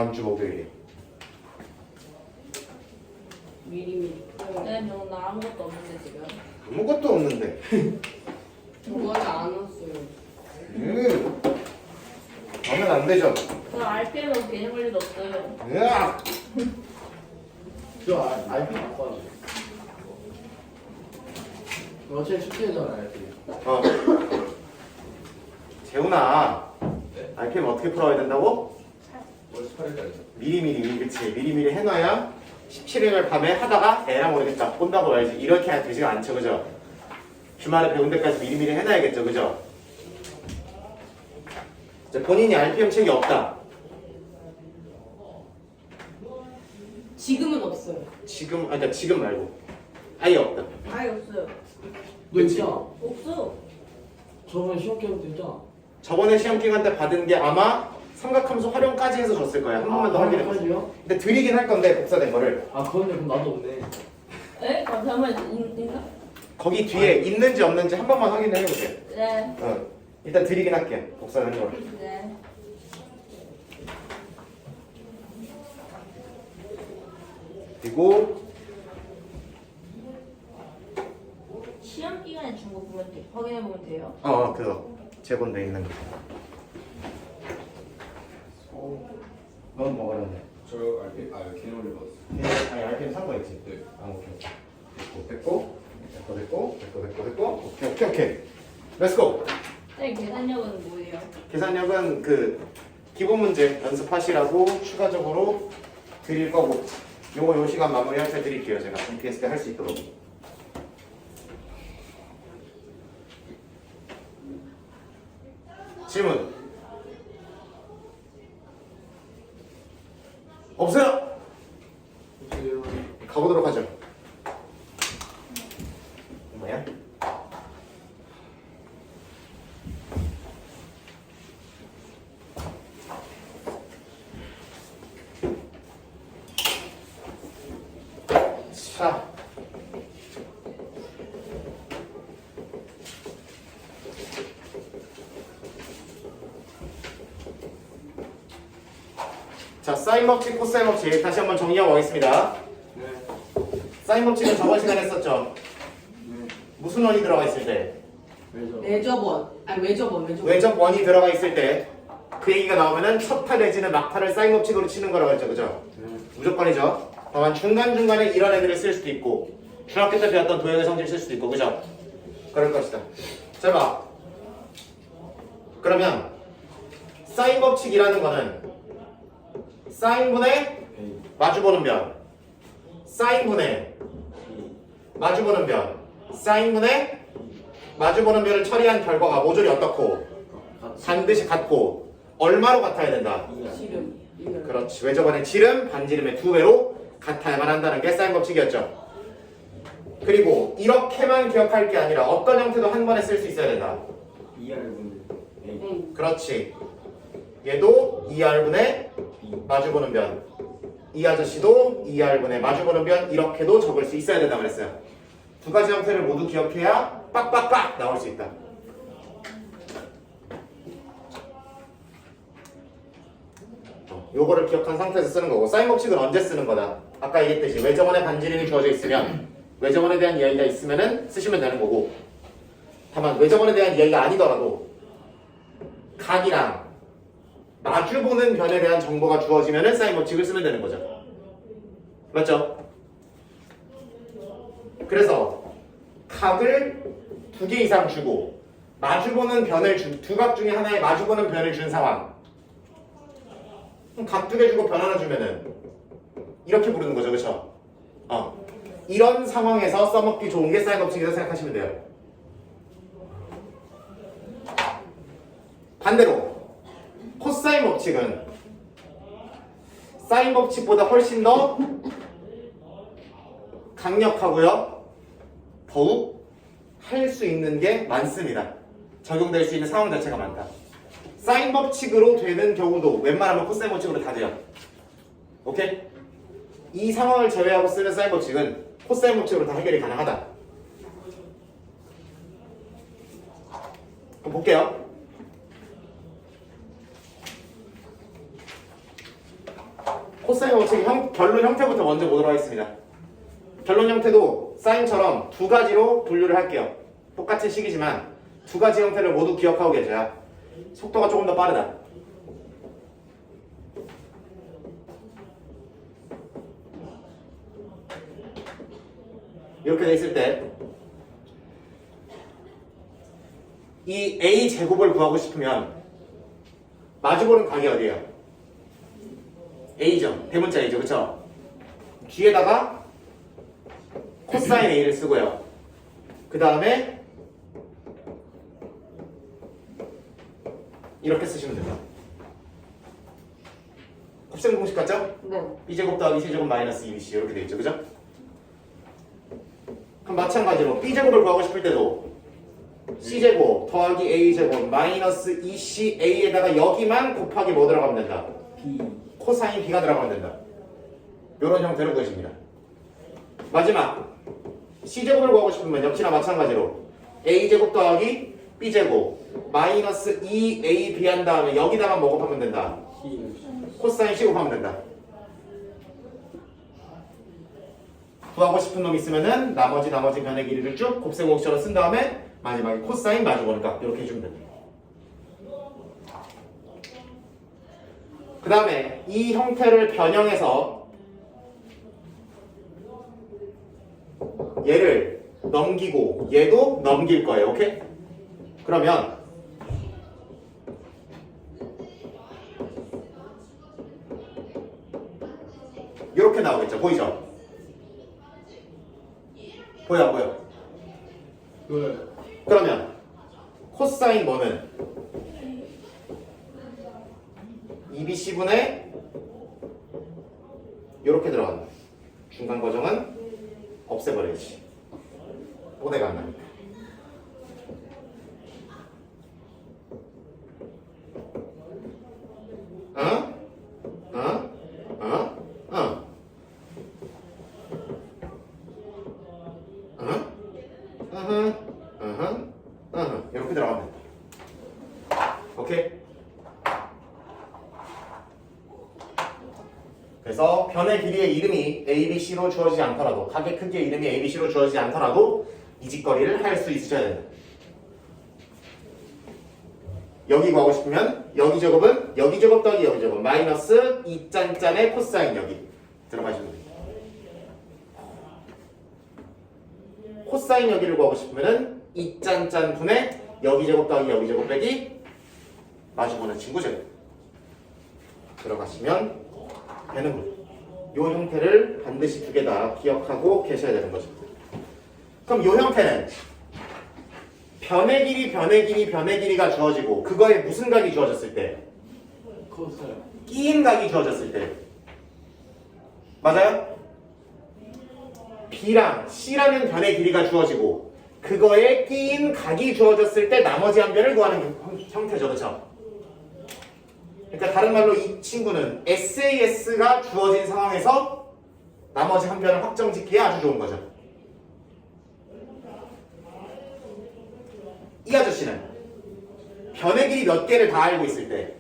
다음 주 목요일에. 미리미리. 네, 저는 아무것도 없는데 지금. 아무것도 없는데. 저번에 안 왔어요. 하면 안 되죠. 저 RPM은 개념 관리도 없어요. 으악! 저 RP 바꿔야 돼. 어차피 숙제잖아 RP. 어. 재훈아, RPM 어떻게 풀어야 된다고? 월 18일까지. 미리미리, 그치. 미리미리 해놔야 17일을 밤에 하다가 에라 모르겠다. 본다고 알지. 이렇게 해야 되지가 않죠, 그죠? 주말에 배운 데까지 미리미리 해놔야겠죠, 그죠? 이제 본인이 RPM 책이 없다. 지금은 없어요. 지금, 그러니까 지금 말고. 아예 없다. 아예 없어요. 너 그치? 있잖아. 없어. 저번에 시험 기록 됐잖아. 저번에 시험 기간 때 받은 게 아마 삼각함수 활용까지 해서 줬을 거야. 한 번만 더 확인해보세요. 확인해보세요. 근데 드리긴 할 건데, 복사된 거를. 아 그런데 그럼 나도 없네. 에? 잠깐만 있나? 거기 뒤에 있는지 없는지 한 번만 확인을 해보세요. 네. 일단 드리긴 할게요. 복사된 거를. 네. 그리고 시험 기간에 준 거 보면 확인해 보면 돼요. 그거 제본돼 있는 거. 넌 뭐가 그러네? 저 RP 개념 올려봤어. 아니 RPM 산 거 있지? 네. 오케이. 됐고. 오케이. 렛츠고. 네, 계산력은 뭐예요? 계산력은 그 기본 문제 연습하시라고 추가적으로 드릴 거고, 요거 요 시간 마무리할 때 드릴게요. 제가 MPS 때 할 수 있도록. 질문 없어요? 가보도록 하죠. 뭐야? 자, 사인 법칙, 코사인 법칙 다시 한번 정리하고 가겠습니다. 네. 사인 법칙은 저번 시간에 했었죠. 네. 무슨 원이 들어가 있을 때? 왜죠? 외접원. 아니 외접원. 외접 원이 들어가 있을 때 그 얘기가 나오면은 첫타 내지는 막타를 사인 법칙으로 치는 거라고 했죠, 그죠? 네. 무조건이죠. 다만 중간중간에 이런 애들을 쓸 수도 있고 중학교 때 배웠던 도형의 성질을 쓸 수도 있고, 그죠? 그럴 것이다. 자, 봐. 그러면 사인 법칙이라는 거는 사인분의 마주보는 변, 사인분의 마주보는 변, 사인분의 마주보는 변을 처리한 결과가 모조리 어떻고 반드시 같고 얼마로 같아야 된다. 지름. 그렇지. 외접원의 지름, 반지름의 2배로 같아야만 한다는 게 사인 법칙이었죠. 그리고 이렇게만 기억할 게 아니라 어떤 형태도 한 번에 쓸 수 있어야 된다. 2R분의 A. 응. 그렇지. 얘도 2R분의 마주보는 변, 이 아저씨도 2R분의 마주보는 변, 이렇게도 적을 수 있어야 된다고 그랬어요. 두 가지 형태를 모두 기억해야 빡빡빡 나올 수 있다. 요거를 기억한 상태에서 쓰는 거고, 사인 법칙은 언제 쓰는 거다. 아까 얘기했듯이 외접원의 반지름이 주어져 있으면 외접원에 대한 이야기가 있으면은 쓰시면 되는 거고, 다만 외접원에 대한 이야기가 아니더라도 각이랑 마주보는 변에 대한 정보가 주어지면은 사인 법칙을 쓰면 되는 거죠. 맞죠? 그래서 각을 2개 이상 주고 마주보는 변을 두 각 중에 하나에 마주보는 변을 준 상황. 그럼 각 2개 주고 변 하나 주면은 이렇게 부르는 거죠, 그렇죠? 이런 상황에서 써먹기 좋은 게 사인 법칙이라고 생각하시면 돼요. 반대로 코사인 법칙은 사인 법칙보다 훨씬 더 강력하고요. 더욱 할 수 있는 게 많습니다. 적용될 수 있는 상황 자체가 많다. 사인 법칙으로 되는 경우도 웬만하면 코사인 법칙으로 다 돼요. 오케이? 이 상황을 제외하고 쓰는 사인 법칙은 코사인 법칙으로 다 해결이 가능하다. 그럼 볼게요. 코사인 법칙 결론 형태부터 먼저 보도록 하겠습니다. 결론 형태도 사인처럼 두 가지로 분류를 할게요. 똑같은 식이지만 두 가지 형태를 모두 기억하고 계셔야 속도가 조금 더 빠르다. 이렇게 돼 있을 때 이 a 제곱을 구하고 싶으면 마주보는 각이 어디예요? a죠. 대문자 a죠. 그쵸? 뒤에다가 코사인 a를 쓰고요. 그 다음에 이렇게 쓰시면 됩니다. 곱셈 공식 같죠? 네. b제곱 더하기 c제곱 마이너스 2bc 이렇게 돼 있죠. 그죠? 그럼 마찬가지로 b제곱을 구하고 싶을 때도 c제곱 더하기 a제곱 마이너스 2ca에다가 여기만 곱하기 뭐 들어가면 된다? B. 코사인 b가 들어가면 된다. 이런 형태로 구해집니다. 마지막 c제곱을 구하고 싶으면 역시나 마찬가지로 a제곱 더하기 b제곱 마이너스 2ab 한 다음에 여기다만 뭐 곱하면 된다? C. 코사인 c 곱하면 된다. 구하고 싶은 놈 있으면은 나머지 변의 길이를 쭉 곱셈 공식처럼 쓴 다음에 마지막에 코사인 마주보는 값 이렇게 해주면 됩니다. 그 다음에 이 형태를 변형해서 얘를 넘기고 얘도 넘길 거예요. 오케이? 그러면 이렇게 나오겠죠. 보이죠? 보여 안 보여? 그러면 코사인 뭐는 2bc분의 이렇게 들어간다. 중간 과정은 없애버려야지. 오대가 안 나니까. 이렇게 들어가면 된다. 오케이? 그래서 변의 길이의 이름이 ABC로 주어지지 않더라도 각의 크기의 이름이 ABC로 주어지지 않더라도 이 짓거리를 할 수 있으셔야 된다. 여기 구하고 싶으면 여기 제곱은 여기 제곱 더하기 여기 제곱 마이너스 2짠짠의 코사인 여기 들어가시면 됩니다. 코사인 여기를 구하고 싶으면은 2짠짠 분의 여기 제곱 더하기 여기 제곱 빼기 마주보는 친구 제곱 들어가시면 되는 거죠. 이 형태를 반드시 두 개 다 기억하고 계셔야 되는 거죠. 그럼 이 형태는 변의 길이가 주어지고 그거에 무슨 각이 주어졌을 때? 코사인. 끼인 각이 주어졌을 때 맞아요? B랑 C라는 변의 길이가 주어지고 그거에 끼인 각이 주어졌을 때 나머지 한 변을 구하는 형태죠. 그렇죠? 그러니까 다른 말로 이 친구는 SAS가 주어진 상황에서 나머지 한 변을 확정짓기에 아주 좋은 거죠. 이 아저씨는 변의 길이 몇 개를 다 알고 있을 때,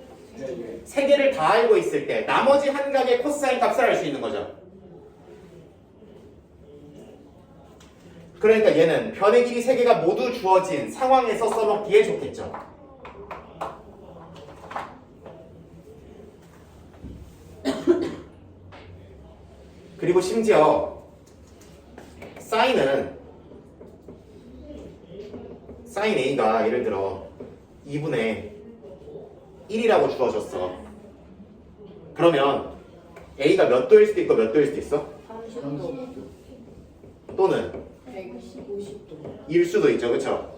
세 개를 다 알고 있을 때 나머지 한 각의 코사인 값을 알 수 있는 거죠. 그러니까 얘는 변의 길이 세 개가 모두 주어진 상황에서 써먹기에 좋겠죠. 그리고 심지어 사인은 사인 A가 예를 들어 2분의 1이라고 주어졌어. 그러면 A가 몇 도일 수도 있고 몇 도일 수도 있어? 30도, 또는 150도. 일 수도 있죠. 그쵸?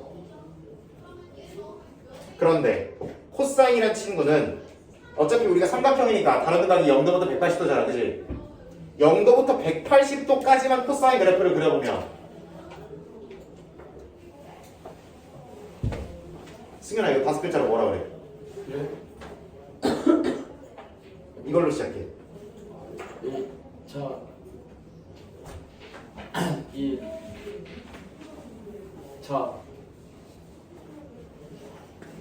그런데 코사인이란 친구는 어차피 우리가 삼각형이니까 다른 각이 0도부터 180도잖아. 그치? 0도부터 180도까지만 코사인 그래프를 그려보면 승현아 이거 5글자로 뭐라 그래? 그래? 이걸로 시작해. 1, 자, 1, 자,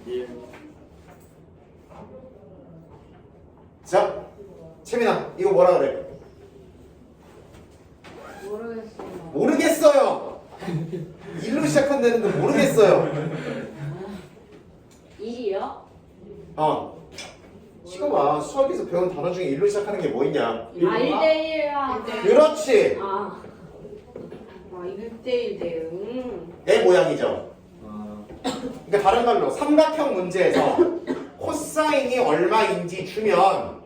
1. 자, 채민아 이거 뭐라 그래? 모르겠어요. 모르겠어요. 일로 시작한다는데 모르겠어요. 1이요? 시간 봐. 수학에서 배운 단어 중에 일로 시작하는 게 뭐 있냐? 아 1대1아. 그렇지. 아 1대1 대응. 내 모양이죠. 아, 그러니까 다른 말로 삼각형 문제에서 코사인이 얼마인지 주면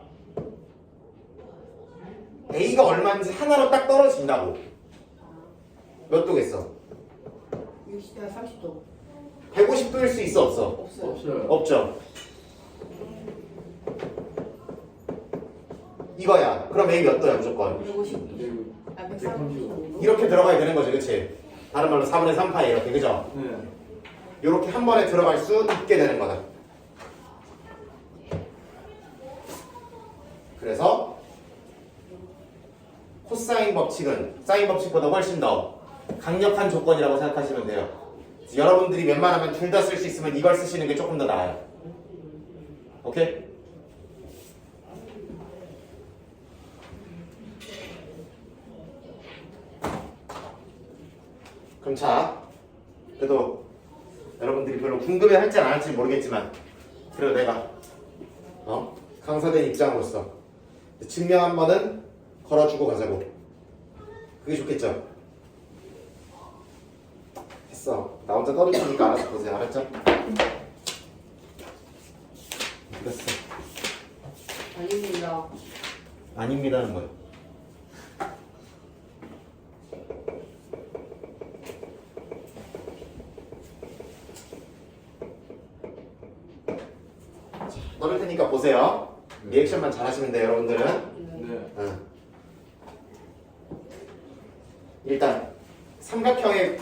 A가 얼마인지 하나로 딱 떨어진다고. 몇 도겠어? 60대 30도. 150도일 수 있어 없어? 없어요. 없어요. 없죠. 이거야. 그럼 A 몇 도야 무조건? 150도. 그리고 아 135도. 이렇게 들어가야 되는 거지, 그치? 다른 말로 4분의 3파이 이렇게, 그죠? 네. 이렇게 한 번에 들어갈 수 있게 되는 거다. 그래서 코사인 법칙은 사인 법칙보다 훨씬 더 강력한 조건이라고 생각하시면 돼요. 여러분들이 웬만하면 둘 다 쓸 수 있으면 이걸 쓰시는 게 조금 더 나아요. 오케이? 그럼 자, 그래도 여러분들이 별로 궁금해할지 안 할지 모르겠지만 그래도 내가 강사된 입장으로서 증명 한 번은 걸어주고 가자고. 그게 좋겠죠? 됐어. 나 혼자 떨어지니까 알아서 보세요. 알았죠? 됐어. 아닙니다. 아닙니다는 뭐예요? 넣을 테니까 보세요. 리액션만 잘하시면 돼요, 여러분들은. 네. 응. 일단 삼각형의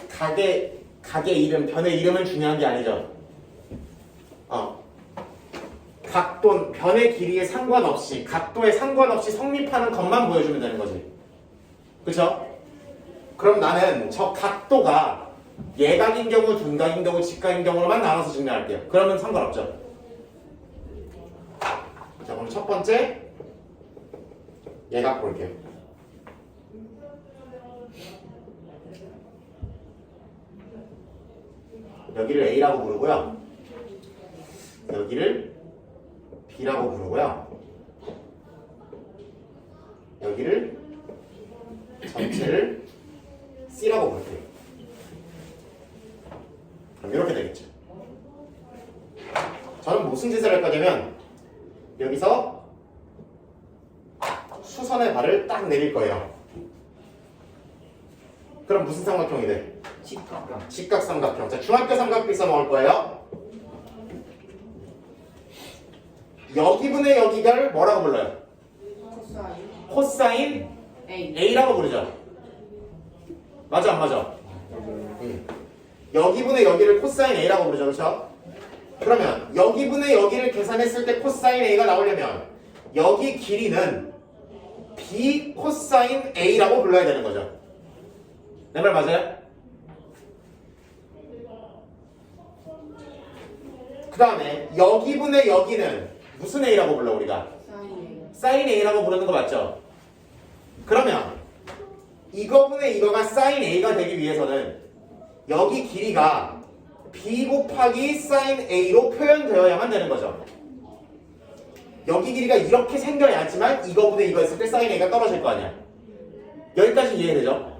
각의 이름, 변의 이름은 중요한 게 아니죠. 각도, 변의 길이에 상관없이, 각도에 상관없이 성립하는 것만 보여주면 되는 거지. 그쵸? 그럼 나는 저 각도가 예각인 경우, 둔각인 경우, 직각인 경우로만 나눠서 증명할게요. 그러면 상관없죠. 자, 그럼 첫 번째 예각 볼게요. 여기를 A라고 부르고요. 여기를 B라고 부르고요. 여기를 전체를 C라고 부를게요. 그럼 이렇게 되겠죠. 저는 무슨 짓을 할 거냐면 여기서 수선의 발을 딱 내릴 거예요. 그럼 무슨 삼각형이 돼? 직각. 직각삼각형. 자, 중학교 삼각비 써먹을 거예요. 여기분의 여기를 뭐라고 불러요? 코사인 코사인 A. A라고 부르죠. 맞아 안 맞아? 여기분의 여기를 코사인 A라고 부르죠. 그렇죠? 그러면 여기분의 여기를 계산했을 때 코사인 A가 나오려면 여기 길이는 B 코사인 A라고 불러야 되는 거죠. 내 말 맞아요? 그 다음에 여기분의 여기는 무슨 A라고 불러 우리가? 사인 사인 A라고 부르는 거 맞죠? 그러면 이거분의 이거가 사인 A가 되기 위해서는 여기 길이가 B 곱하기 사인 A로 표현되어야만 되는 거죠. 여기 길이가 이렇게 생겨야지만 이거분의 이거 했을 때 사인 A가 떨어질 거 아니야. 여기까지 이해되죠?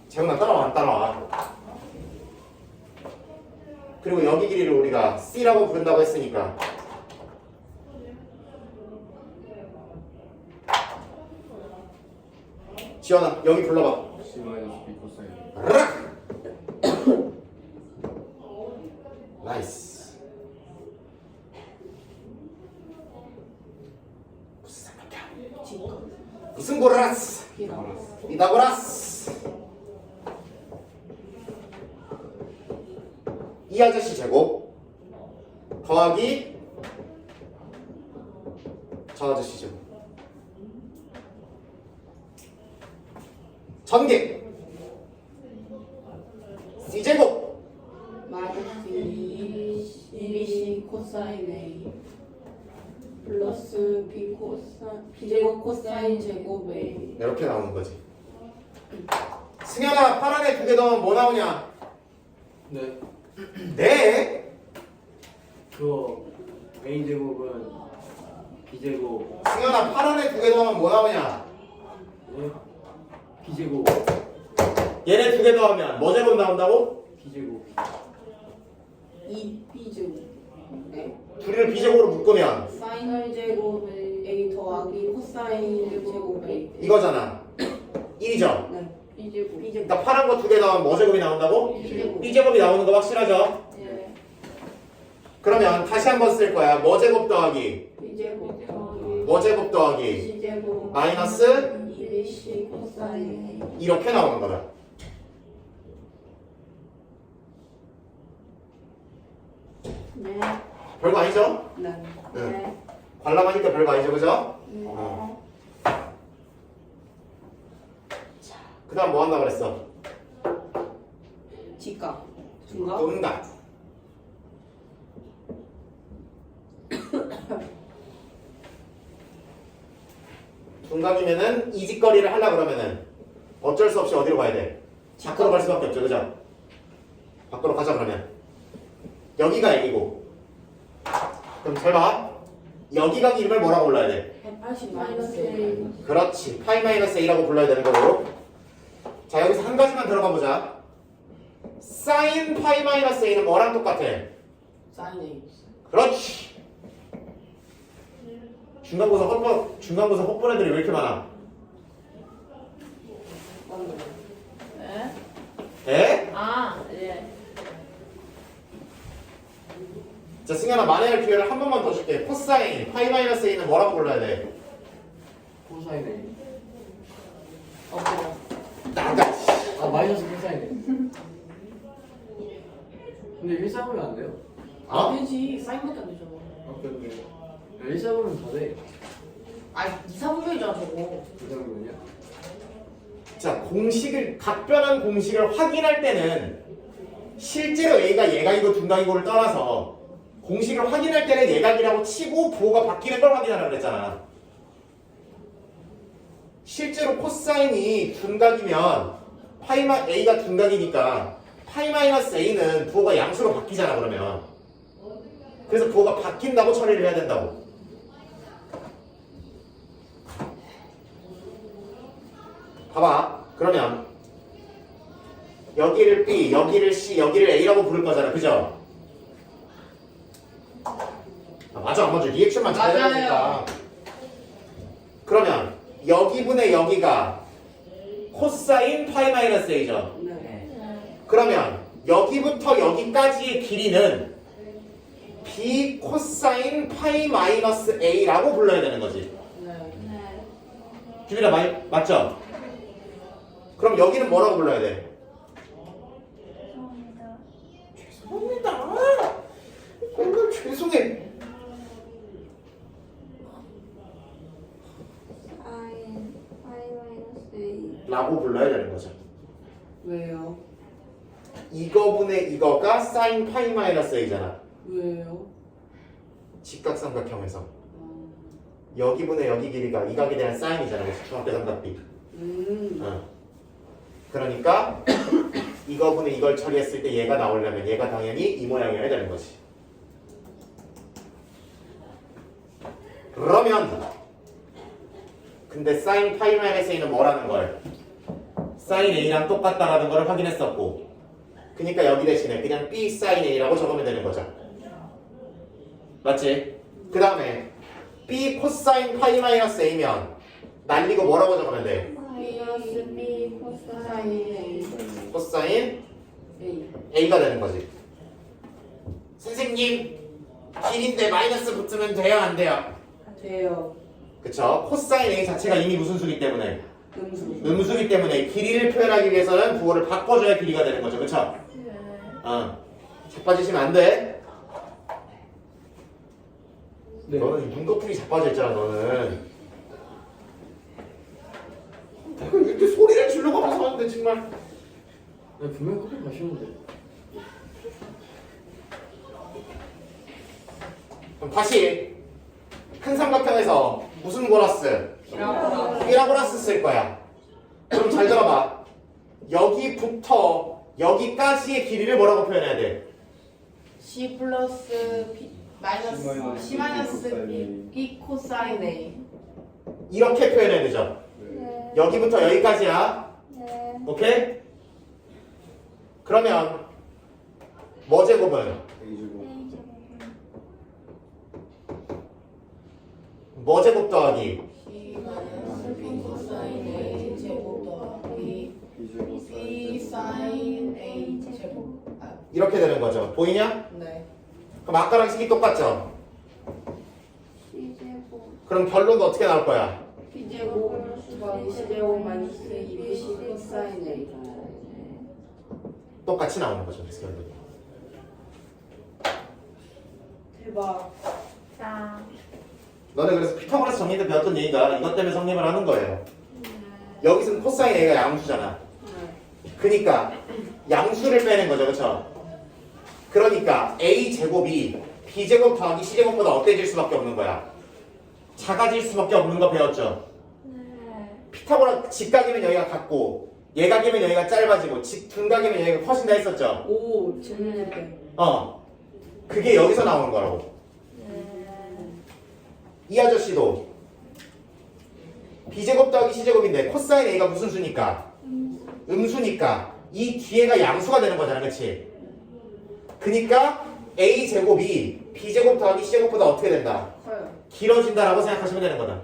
재훈아 따라와 안 따라와. 그리고 여기 길이를 우리가 C라고 부른다고 했으니까 지연아 여기 불러봐. C 마이너스 B 코사인. 락! 나이스. 무슨 삼각형? 직각. 무슨 고라스? 피타고라스. 이 아저씨 제곱 더하기 저 아저씨 제곱 전개 C제곱 마이너스 B C 코사인 A 플러스 B B제곱 코사인 제곱 A. 이렇게 나오는 거지. 승현아, 파란 애 두 개 더하면 뭐 나오냐? 네. 네. 그거 A 제곱은 B 제곱. 승현아, 파란 애 두 개 더하면 뭐 나오냐? 네. B 제곱. 얘네 두 개 더하면 뭐 제곱 나온다고? B 제곱. 2B제곱. 네. 둘이를 B제곱으로 묶으면 사인 제곱 A 더하기 코사인 제곱 A. 이거잖아. 1이죠? 네. B제곱. B제곱. 그러니까 파란 거 두 개 더하면 뭐 제곱이 나온다고? B제곱. B제곱이 나오는 거 확실하죠? 네. 그러면 다시 한번 쓸 거야. 뭐 제곱 더하기 B제곱 더하기 뭐 제곱 더하기 C제곱 마이너스 2BC 코사인 A. 이렇게 나오는 거다. 네. 별거 아니죠? 네. 응. 관람하니까 별거 아니죠, 그죠? 네. 그 다음 뭐 한다 그랬어? 지각. 중각. 뚱각. 뚱각이면은 이직거리를 하려 그러면은 어쩔 수 없이 어디로 가야 돼? 밖으로 갈 수밖에 없죠, 그죠? 밖으로 가자 그러면 여기가 A고 그럼 잘 봐. 여기가 이름을 뭐라고 불러야 돼? 180 마이너스 1. 그렇지. 파이 마이너스 A라고 불러야 되는 거고. 자, 여기서 한 가지만 들어가 보자. 사인 파이 마이너스 A는 뭐랑 똑같아? 사인 A. 그렇지. 중간고사 헛본 애들이 왜 이렇게 많아? 맞네. 네? 에? 아, 네. 자, 승현아, 만회할 기회를 한 번만 더 줄게. 코사인 파이 마이너스 A는 뭐라고 불러야 돼? 코사인 A. 엎드려. 나가지. 아 마이너스 코사인 A. 근데 1 잡으면 안 돼요? 어? 되지. 사인밖에 안 되잖아. 아 근데 1 잡으면 다 돼. 아, 2, 4분면이잖아 저거. 그 정도냐? 자, 각변한 공식을 확인할 때는 실제로 A가 예각이고 둔각이고를 떠나서 공식을 확인할 때는 예각이라고 치고 부호가 바뀌는 걸 확인하라고 그랬잖아. 실제로 코사인이 둔각이면 A가 둔각이니까 파이 마이너스 A는 부호가 양수로 바뀌잖아 그러면. 그래서 부호가 바뀐다고 처리를 해야 된다고. 봐봐. 그러면 여기를 B, 여기를 C, 여기를 A라고 부를 거잖아. 그죠? 아, 맞아 안 맞아. 리액션만 잘해야 맞아요. 되니까. 그러면 여기분의 여기가 코사인 파이 마이너스 A죠. 네. 그러면 여기부터 여기까지의 길이는 B 코사인 파이 마이너스 A라고 불러야 되는 거지. 네. 네. 규빈아 맞죠? 그럼 여기는 뭐라고 불러야 돼? 죄송합니다. 죄송합니다. 맨날 죄송해. 사인 파이 마이너스 A. 라고 불러야 되는 거죠. 왜요? 이거분의 이거가 사인 파이 마이너스 A잖아. 왜요? 직각삼각형에서 여기분의 여기 길이가 이 각에 대한 사인이잖아. 그래서 중학교 삼각비. 그러니까 이거분의 이걸 처리했을 때 얘가 나오려면 얘가 당연히 이 모양이어야 되는 거지. 그러면 근데 사인 파이 마이너스 A는 뭐라는 걸? 사인 A랑 똑같다라는 걸 확인했었고 그러니까 여기 대신에 그냥 B 사인 A라고 적으면 되는 거죠. 맞지? 그 다음에 B 코사인 파이 마이너스 A면 날리고 뭐라고 적으면 돼? 마이너스 B 코사인 A. 코사인 A. A가 되는 거지. 선생님 길인데 마이너스 붙으면 돼요 안 돼요? 돼요. 그쵸? 코사인 A 자체가 이미 무슨 수기 때문에? 음수. 음수기 때문에 길이를 표현하기 위해서는 부호를 바꿔줘야 길이가 되는 거죠. 그쵸? 네. 자빠지시면 안 돼. 네. 너는 눈꺼풀이 자빠져 있잖아 너는. 이렇게 소리를 주려고 하면서 하는데 정말. 네, 분명히 커피 마시는데. 그럼 다시 큰 삼각형에서 무슨 고라스? 피라고라스 쓸 거야. 그럼 잘 들어봐. 여기부터 여기까지의 길이를 뭐라고 표현해야 돼? C 플러스 B 마이너스 C 마이너스 B 코사인 A. 이렇게 표현해야 되죠. 네. 여기부터 여기까지야. 네. 오케이? 그러면 뭐 제곱은? 뭐 제곱 더하기? C 마이너스 B 코사인 A 제곱 더하기 B 사인 A 제곱. 아, 이렇게 되는 거죠. 보이냐? 네. 그럼 아까랑 식이 똑같죠? C제곱. 그럼 결론도 어떻게 나올 거야? B 제곱 더하기 C 제곱 마이너스 2B 코사인 A. 똑같이 나오는 거죠. 그래서 결론이. 대박. 자. 너네 그래서 피타고라스 정리 때 배웠던 얘기가 이것 때문에 성립을 하는 거예요. 여기서는 코사인 A가 양수잖아. 그러니까 양수를 빼는 거죠. 그렇죠? 그러니까 A 제곱이 B 제곱 더하기 C 제곱보다 어때질 수밖에 없는 거야. 작아질 수밖에 없는 거 배웠죠. 피타고라 직각이면 여기가 같고 예각이면 여기가 짧아지고 둔각이면 여기가 커진다 했었죠. 오 재밌는데. 그게 여기서 나오는 거라고. 이 아저씨도 B제곱 더하기 C제곱인데 코사인 A가 무슨 수니까? 음수니까 이 뒤에가 양수가 되는 거잖아. 그치? 그니까 A제곱이 B제곱 더하기 C제곱보다 어떻게 된다? 커요. 길어진다라고 생각하시면 되는 거다.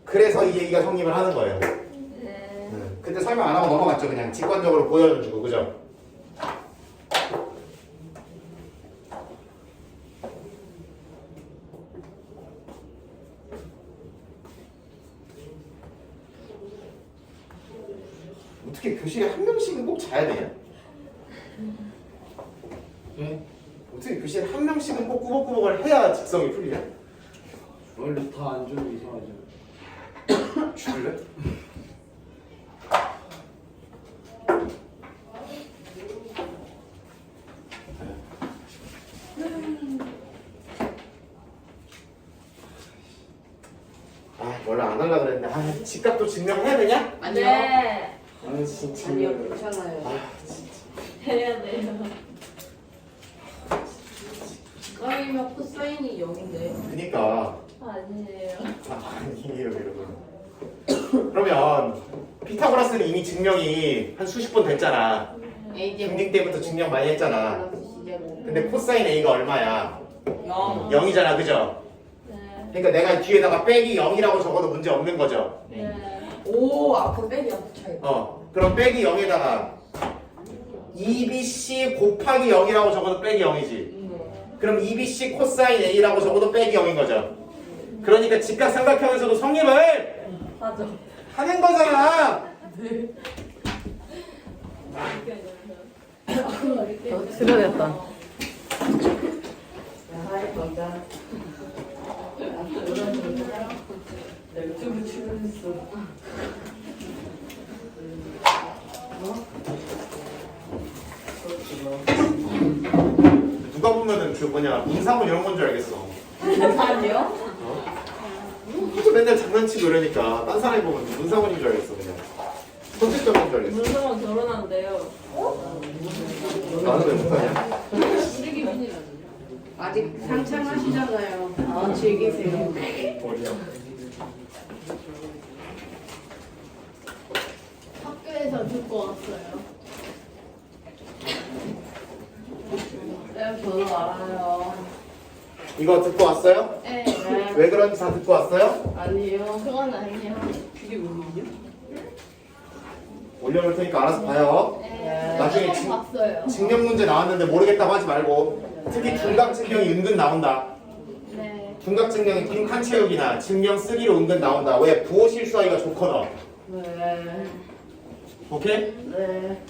그래서 이 얘기가 성립을 하는 거예요. 근데 설명 안 하고 넘어갔죠. 그냥 직관적으로 보여주고. 그죠? 어떻게 교실에 한 명씩은 꼭 자야 되냐? 네? 어떻게 교실에 한 명씩은 꼭 꾸벅꾸벅을 해야 직성이 풀리냐? 원래 다 안 주면 이상하죠. 죽을래? 원래 안 하려고 그랬는데 집값도 증명해야 되냐? 아니요. 네. 진짜 아니요 괜찮아요. 해야 돼요. 사인이면 코사인이 0인데. 그니까 아니에요. 아니에요 여러분. 그러면 피타고라스는 이미 증명이 한 수십 번 됐잖아. A 제곱. 중딩 때부터 증명 많이 했잖아. 마이너스 C 제곱. 근데 코사인 A가 얼마야? 0. 0이잖아. 그죠? 네. 그러니까 내가 뒤에다가 빼기 0이라고 적어도 문제 없는 거죠. 네. 오 앞으로 빼기 안 붙여요. 그럼 빼기 0에다가 2bc 곱하기 0이라고 적어도 빼기 0이지. 그럼 2bc 코사인 A라고 적어도 빼기 0인 거죠. 그러니까 직각삼각형에서도 성립을 맞아. 하는 거잖아. 수고했다. 맞아. 유튜브 출연했어. 누가 보면은 그 뭐냐 문상훈 이런 건 줄 알겠어. 아니요? 그래서 맨날 장난치고 이러니까 딴 사람이 보면 문상훈인 줄 알겠어. 그냥 선택적인 줄 알겠어. 문성은 결혼한대요. 나는 왜 못하냐? 아직 상창하시잖아요. 즐기세요. 어디야? 학교에서 듣고 왔어요. 네, 저도 알아요. 이거 듣고 왔어요? 네. 왜 그런지 다 듣고 왔어요? 아니요. 그건 아니에요. 이게 뭐예요? 올려놓을 테니까 알아서 봐요. 네. 나중에 한번 봤어요. 증명 문제 나왔는데 모르겠다고 하지 말고 특히 둔각 증명이 은근 나온다. 네. 둔각 증명이 빈칸 채우기나 증명 쓰기로 은근 나온다. 왜? 부호 실수하기가 좋거든. 네. 오케이? 네.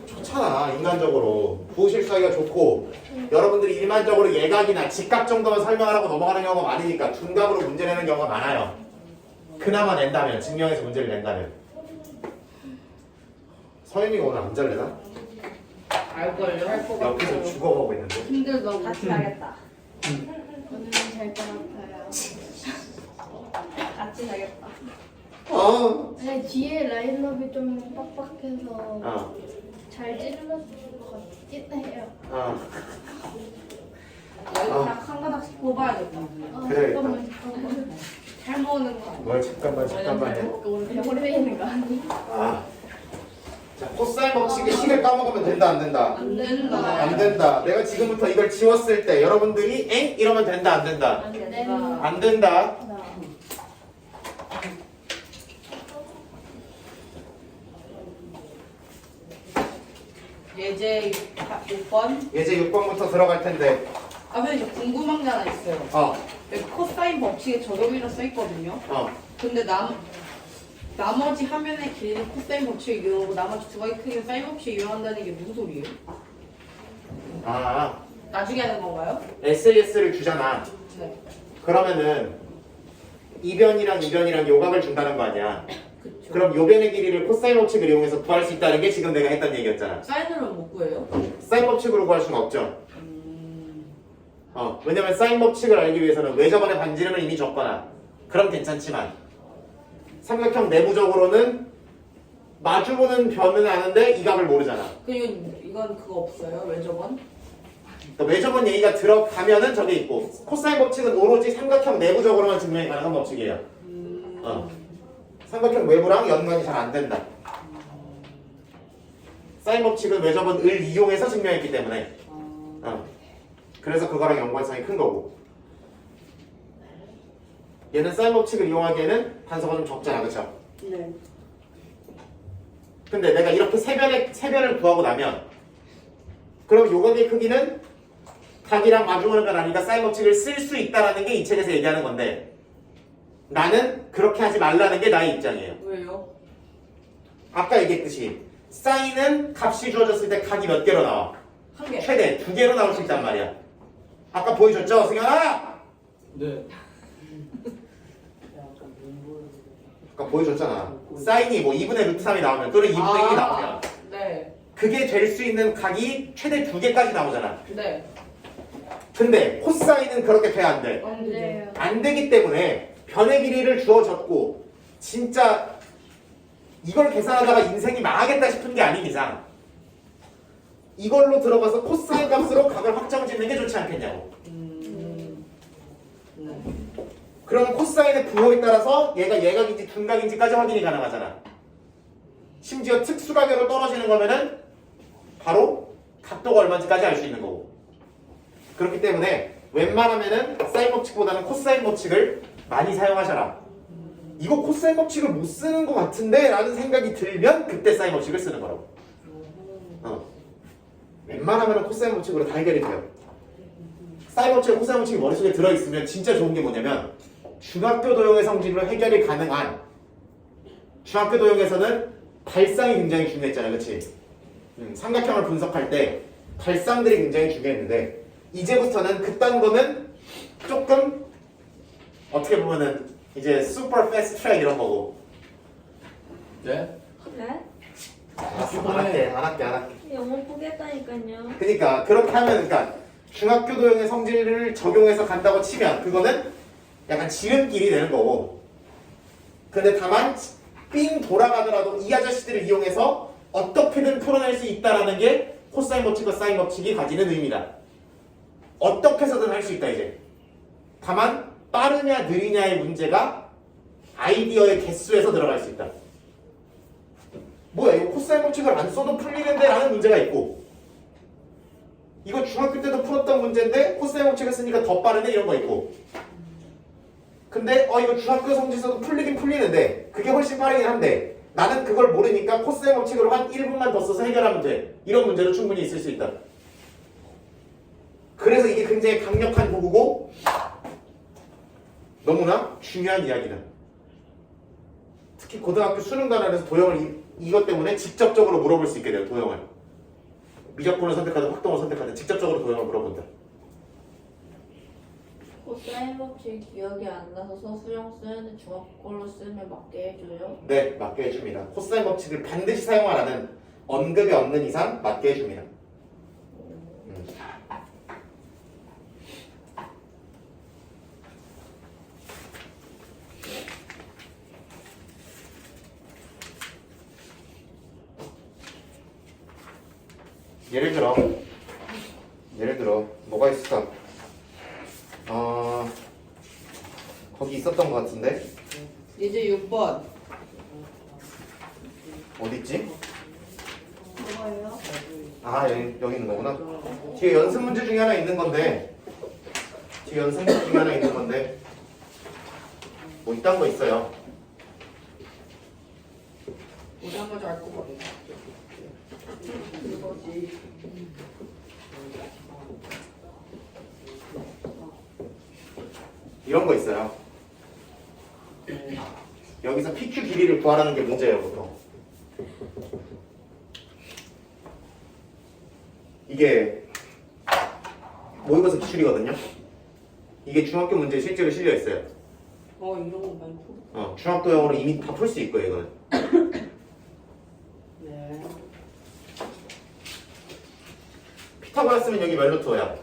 좋잖아 인간적으로 부호 실수하기가 좋고 여러분들이 일반적으로 예각이나 직각 정도만 설명하라고 넘어가는 경우가 많으니까 둔각으로 문제 내는 경우가 많아요. 그나마 낸다면 증명해서 문제를 낸다면. 서윤이가 오늘 안 잘래나? 알걸요? 옆에서 죽어가고 있는데. 힘들다고. 같이 가겠다. 오늘은 잘 것 같아요. 같이 가겠다. 아니 뒤에 라인업이 좀 빡빡해서 잘 찌르는 것 같긴 해요. 여기 딱한 가닥씩 뽑아야겠다. 그래야겠다. 잠깐만. 잘 먹는 거 아니야? 뭘 잠깐만요. 오늘 배머리 있는 거 아니야? 자, 코사인 법칙의 식을 까먹으면 된다 안 된다? 안 된다. 안 된다. 내가 지금부터 이걸 지웠을 때 여러분들이 엥? 이러면 된다 안 된다? 안 네. 된다. 안 된다. 예제 6번. 이제 6번부터 들어갈 텐데 아 근데 저 궁금한 게 하나 있어요. 여기 코사인 법칙에 적용이라 써 있거든요. 근데 나머지 화면의 길이는 코사인 법칙을 이용하고 나머지 두 가지 크기는 사인 법칙을 이용한다는 게 무슨 소리예요? 나중에 하는 건가요? SAS를 주잖아. 네. 그러면은 이변이랑 이변이랑 요각을 준다는 거 아니야. 그쵸. 그럼 요변의 길이를 코사인 법칙을 이용해서 구할 수 있다는 게 지금 내가 했던 얘기였잖아. 사인으로는 못 구해요? 사인 법칙으로 구할 수는 없죠. 왜냐면 사인 법칙을 알기 위해서는 외접원의 반지름을 이미 줬거나 그럼 괜찮지만 삼각형 내부적으로는 마주보는 변은 아는데 이 값을 모르잖아. 그리고 이건 그거 없어요? 외접원? 그러니까 외접원 얘기가 들어가면은 저게 있고 코사인 법칙은 오로지 삼각형 내부적으로만 증명이 가능한 법칙이에요. 삼각형 외부랑 연관이 잘 안 된다. 사인 법칙은 외접원 을 이용해서 증명했기 때문에 그래서 그거랑 연관성이 큰 거고 얘는 사인 법칙을 이용하기에는 단서가 좀 적잖아. 그쵸? 네. 근데 내가 이렇게 세변을 구하고 나면 그럼 요각의 크기는 각이랑 마주보는 건 아니니까 사인 법칙을 쓸 수 있다라는 게 이 책에서 얘기하는 건데 나는 그렇게 하지 말라는 게 나의 입장이에요. 왜요? 아까 얘기했듯이 사인은 값이 주어졌을 때 각이 몇 개로 나와? 한 개. 최대 2개로 나올 수 있단 말이야. 아까 보여줬죠? 승현아! 네. 아까 보여줬잖아. 사인이 뭐 2분의 루트 3이 나오면 또는 2분의 1이 나오면 네. 그게 될 수 있는 각이 최대 2개까지 나오잖아. 네. 근데 코사인은 그렇게 돼야 안 돼. 안 네. 되죠. 안 되기 때문에 변의 길이를 주어졌고 진짜 이걸 계산하다가 인생이 망하겠다 싶은 게 아닌 이상 이걸로 들어가서 코사인 값으로 각을 확정 짓는 게 좋지 않겠냐고. 네. 그럼 코사인의 부호에 따라서 얘가 예각인지 둔각인지까지 확인이 가능하잖아. 심지어 특수각으로 떨어지는 거면은 바로 각도가 얼마인지까지 알 수 있는 거고. 그렇기 때문에 웬만하면은 사인 법칙보다는 코사인 법칙을 많이 사용하셔라. 이거 코사인 법칙을 못 쓰는 것 같은데 라는 생각이 들면 그때 사인 법칙을 쓰는 거라고. 웬만하면은 코사인 법칙으로 다 해결이 돼요. 사인 법칙과 코사인 법칙이 머릿속에 들어있으면 진짜 좋은 게 뭐냐면 중학교 도형의 성질로 해결이 가능한 중학교 도형에서는 발상이 굉장히 중요했잖아요. 그치? 삼각형을 분석할 때 발상들이 굉장히 중요했는데 이제부터는 그딴 거는 조금 어떻게 보면은 이제 슈퍼 패스트 트랙 이런 거고. 네? 네? 안 할게. 영어 포기했다니까요. 그러니까 그렇게 하면 그러니까 중학교 도형의 성질을 적용해서 간다고 치면 그거는 약간 지름길이 되는 거고. 근데 다만 삥 돌아가더라도 이 아저씨들을 이용해서 어떻게든 풀어낼 수 있다라는 게 코사인 법칙과 사인 법칙이 가지는 의미다. 어떻게 해서든 할 수 있다 이제. 다만 빠르냐 느리냐의 문제가 아이디어의 개수에서 들어갈 수 있다. 뭐야 이거 코사인 법칙을 안 써도 풀리는데 라는 문제가 있고 이거 중학교 때도 풀었던 문제인데 코사인 법칙을 쓰니까 더 빠르네 이런 거 있고 근데 이거 중학교 성질서도 풀리긴 풀리는데 그게 훨씬 빠르긴 한데 나는 그걸 모르니까 코사인 법칙으로 한 1분만 더 써서 해결하면 돼. 이런 문제도 충분히 있을 수 있다. 그래서 이게 굉장히 강력한 도구고 너무나 중요한 이야기다. 특히 고등학교 수능 단원에서 도형을 이것 때문에 직접적으로 물어볼 수 있게 돼요. 도형을. 미적분을 선택하든 확동을 선택하든 직접적으로 도형을 물어본다. 코사인 법칙 기억이 안 나서 서술형 쓰는데 중학교 걸로 쓰면 맞게 해줘요? 네, 맞게 해줍니다. 코사인 법칙을 반드시 사용하라는 언급이 없는 이상 맞게 해줍니다. 예를 들어 뭐가 있을까? 거기 있었던 것 같은데 이제 6번. 어디 있지? 뭐예요? 아 여기 있는 거구나. 뒤에 연습 문제 중에 하나 있는 건데 뭐 이딴 거 있어요. 오자마자 알 것 같아. 이거지. 이런 거 있어요. 여기서 PQ 길이를 구하라는 게 문제예요, 보통. 이게 모의고사 기출이거든요. 이게 중학교 문제에 실제로 실려 있어요. 이런 거 많고. 중학도형으로 이미 다 풀 수 있고요, 이거는. 네. 피타고라스면 여기 몇 루트 5야?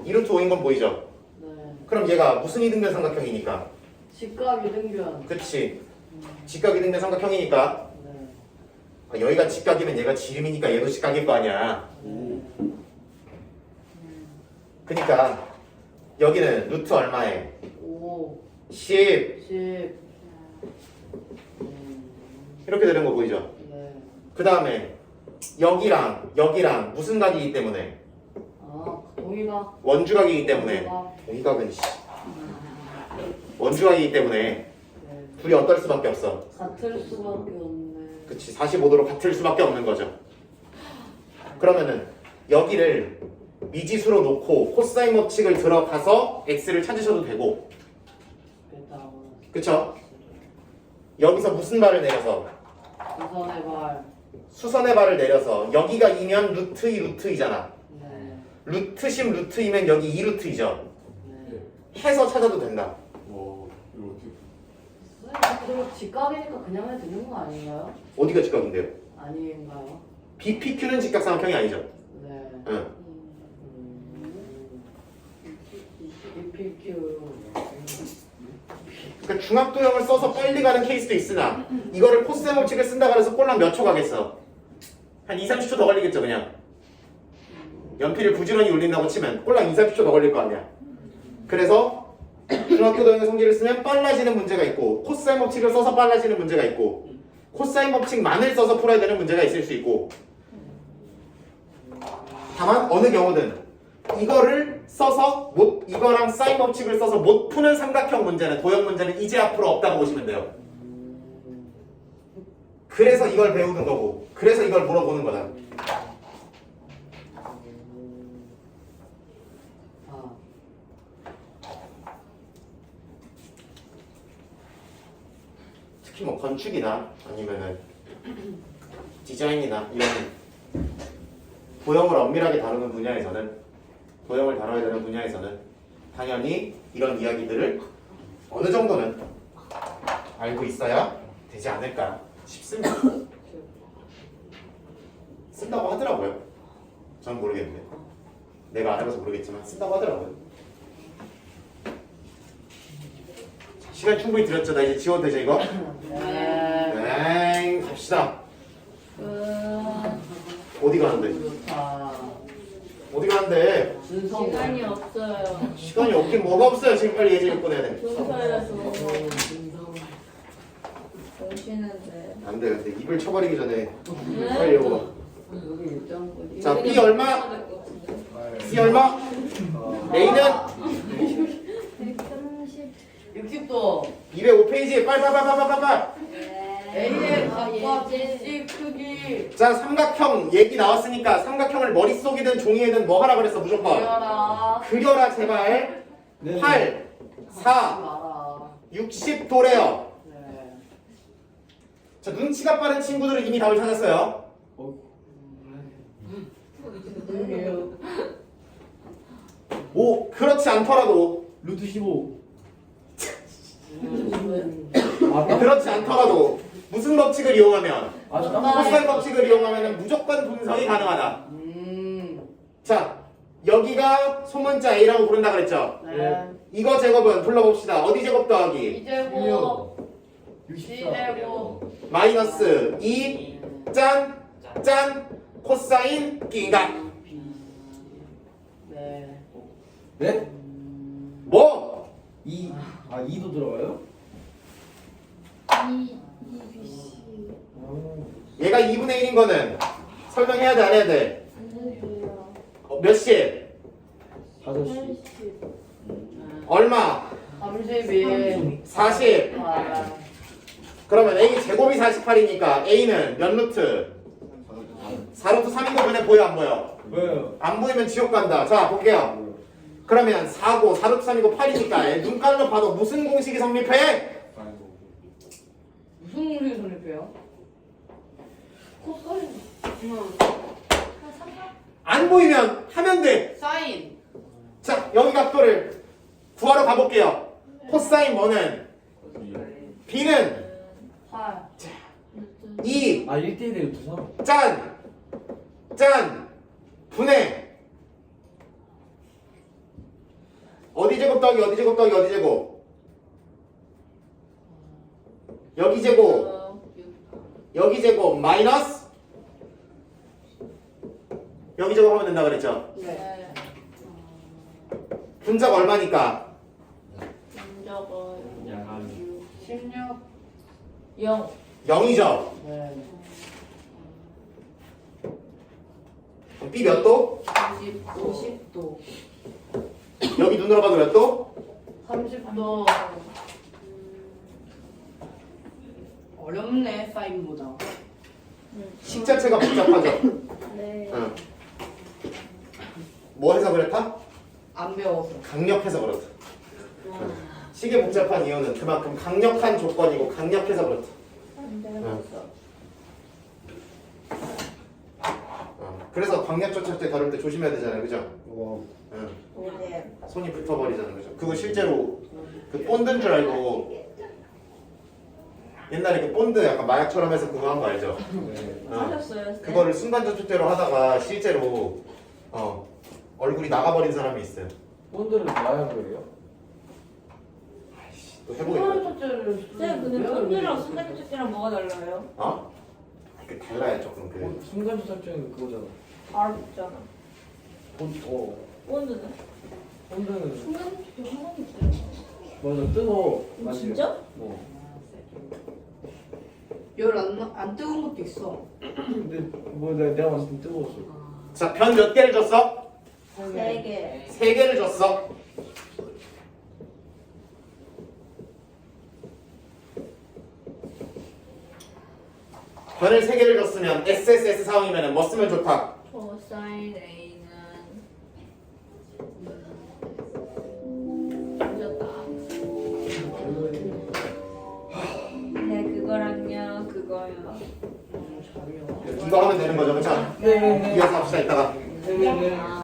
2루트 5인 건 보이죠? 네. 그럼 얘가 무슨 이등변 삼각형이니까? 직각 이등변. 그치. 직각 이등변 삼각형이니까 네. 여기가 직각이면 얘가 지름이니까 얘도 직각일 거 아니야. 그니까 여기는 루트 얼마에? 5, 10 10. 이렇게 되는 거 보이죠? 네. 그 다음에 여기랑 무슨 각이기 때문에? 동의가. 원주각이기 때문에 동의각은 원주각이기 때문에 네. 둘이 어떨 수밖에 없어. 같을 수밖에 없네. 그치, 45도로 같을 수밖에 없는 거죠. 그러면은 여기를 미지수로 놓고 코사인 법칙을 들어가서 x를 찾으셔도 되고, 그쵸? 여기서 무슨 발을 내려서? 우선의 발. 수선의 발을 내려서 여기가 2면 루트 2 루트 2잖아. 네. 루트 10 루트 2면 여기 2 루트 2죠. 네. 해서 찾아도 된다. 이거 어떻게? 그리고 직각이니까 그냥 해도 되는 거 아닌가요? 어디가 직각인데요? 아닌가요? BPQ는 직각삼각형이 아니죠. 네. 응. BPQ. 그러니까 중학도형을 써서 빨리 가는 케이스도 있으나 이거를 코사인 법칙을 쓴다고 해서 꼴랑 몇 초 가겠어? 한 2, 30초 더 걸리겠죠, 그냥. 연필을 부지런히 올린다고 치면 꼴랑 2, 30초 더 걸릴 거 아니야. 그래서 중학교도형의 성질을 쓰면 빨라지는 문제가 있고, 코사인 법칙을 써서 빨라지는 문제가 있고, 코사인 법칙만을 써서 풀어야 되는 문제가 있을 수 있고, 다만 어느 경우든 이거를 써서 이거랑 사인 법칙을 써서 못 푸는 삼각형 문제는, 도형 문제는 이제 앞으로 없다고 보시면 돼요. 그래서 이걸 배우는 거고, 그래서 이걸 물어보는 거다. 특히 뭐 건축이나 아니면은 디자인이나 이런 도형을 엄밀하게 다루는 분야에서는, 도형을 다뤄야 되는 분야에서는 당연히 이런 이야기들을 어느 정도는 알고 있어야 되지 않을까 싶습니다. 쓴다고 하더라고요. 전 모르겠는데, 내가 안 해봐서 모르겠지만 쓴다고 하더라고요. 시간 충분히 들었죠? 나 이제 지워도 되죠 이거? 네. 갑시다. 어디 가는데? 어디 가는데? 시간이 없어요. 시간이 없긴 뭐가 없어요. 지금 빨리 예제를 꺼내야 돼. 준서에서 오시는데. 안 돼, 근데 입을 쳐버리기 전에 빨리 이거. 여기 일정거리. 자, B 얼마? C 얼마? A는 130. 60도. 205페이지. 빨빨빨빨빨빨. A의 각과 BC 크기. 자, 삼각형 얘기 나왔으니까 삼각형을 머릿속이든 종이에든 뭐 하라 그랬어 무조건. 그려라. 그려라 제발. 네. 8, 4, 마라. 60도래요. 네. 자, 눈치가 빠른 친구들은 이미 답을 찾았어요. 오, 그렇지 않더라도, 루트 15. 그렇지 않더라도 무슨 법칙을 이용하면, 아 잠깐만. 코사인 법칙을 이용하면 무조건 분석이 가능하다. 자, 여기가 소문자 A라고 부른다 그랬죠? 네. 이거 제곱은 불러봅시다. 어디 제곱 더하기? 2제곱. 64. C제곱. 마이너스 2, 짠, 짠, 코사인 기인각. 네. 네? 뭐? 2도 들어가요? EBC. 얘가 2분의 1인 거는 설명해야 돼, 안 해야 돼? 안녕하세요. 몇 시? 5시. 얼마? 31. 40. 아, 그러면 A 제곱이 48이니까 A는 몇 루트? 4루트 3인 거 눈에 보여, 안 보여? 왜요? 안 보이면 지옥 간다. 자, 볼게요. 그러면 4고 4루트 3이고 8이니까 눈깔로 봐도 무슨 공식이 성립해? 무슨 공식이 성립해요? 코사인. 안 보이면 하면 돼. 사인. 자, 여기 각도를 구하러 가볼게요. 코사인 뭐는? B는 8. 2 아 1대1에 루트 3. 짠 분해 어디 제곱 더하기 어디 제곱 더하기 어디 제곱 여기 제곱 여기 제곱 마이너스 여기 제곱 하면 된다 그랬죠. 네. 분자가 얼마니까 분적은 양한. 16. 0. 0이죠. 네. B 몇 도? 50도. 여기 눈으로 봐도 몇 도? 30도. 어렵네, 사인보다. 식 자체가 복잡하죠. 네. 응. 뭐 해서 그랬다? 안 배워서. 강력해서 그렇다. 식이 복잡한 이유는 그만큼 강력한 조건이고 강력해서 그렇다. 안 되겠어. 그래서 광역 조찰 때 다룰 때 조심해야 되잖아요, 그죠? 와. 응. 오늘 손이 붙어버리잖아요, 그죠? 그거 실제로 그 본드인 줄 알고 옛날에 그 본드 약간 마약처럼 해서 그거 한 거 알죠? 네. 하셨어요? 그거를 순간전축제로 하다가 실제로 얼굴이 나가버린 사람이 있어요. 본드는 마약이에요? 또 해보겠다. 네, 근데 본드랑 순간적이랑 뭐가 달라요? 어? 그 달라요 조금 그. 순간 조작증 그거잖아. 바로 붙잖아. 본드는? 본드는 순간적이 하나도 있어요. 맞아 뜨거. 진짜? 열안 뜨거운 것도 있어. 근데 뭐 내가 봤을 때 뜨거웠어. 자, 변 몇 개를 줬어? 3개. 3개를 줬어. 변을 3개를 줬으면 SSS 상황이면 뭐 쓰면 좋다? 코사인 A는 늦었다. 네, 그거랑요, 그거요. 이거 하면 되는 거죠, 그쵸? 네. 이어서 합시다, 이따가. 네네네.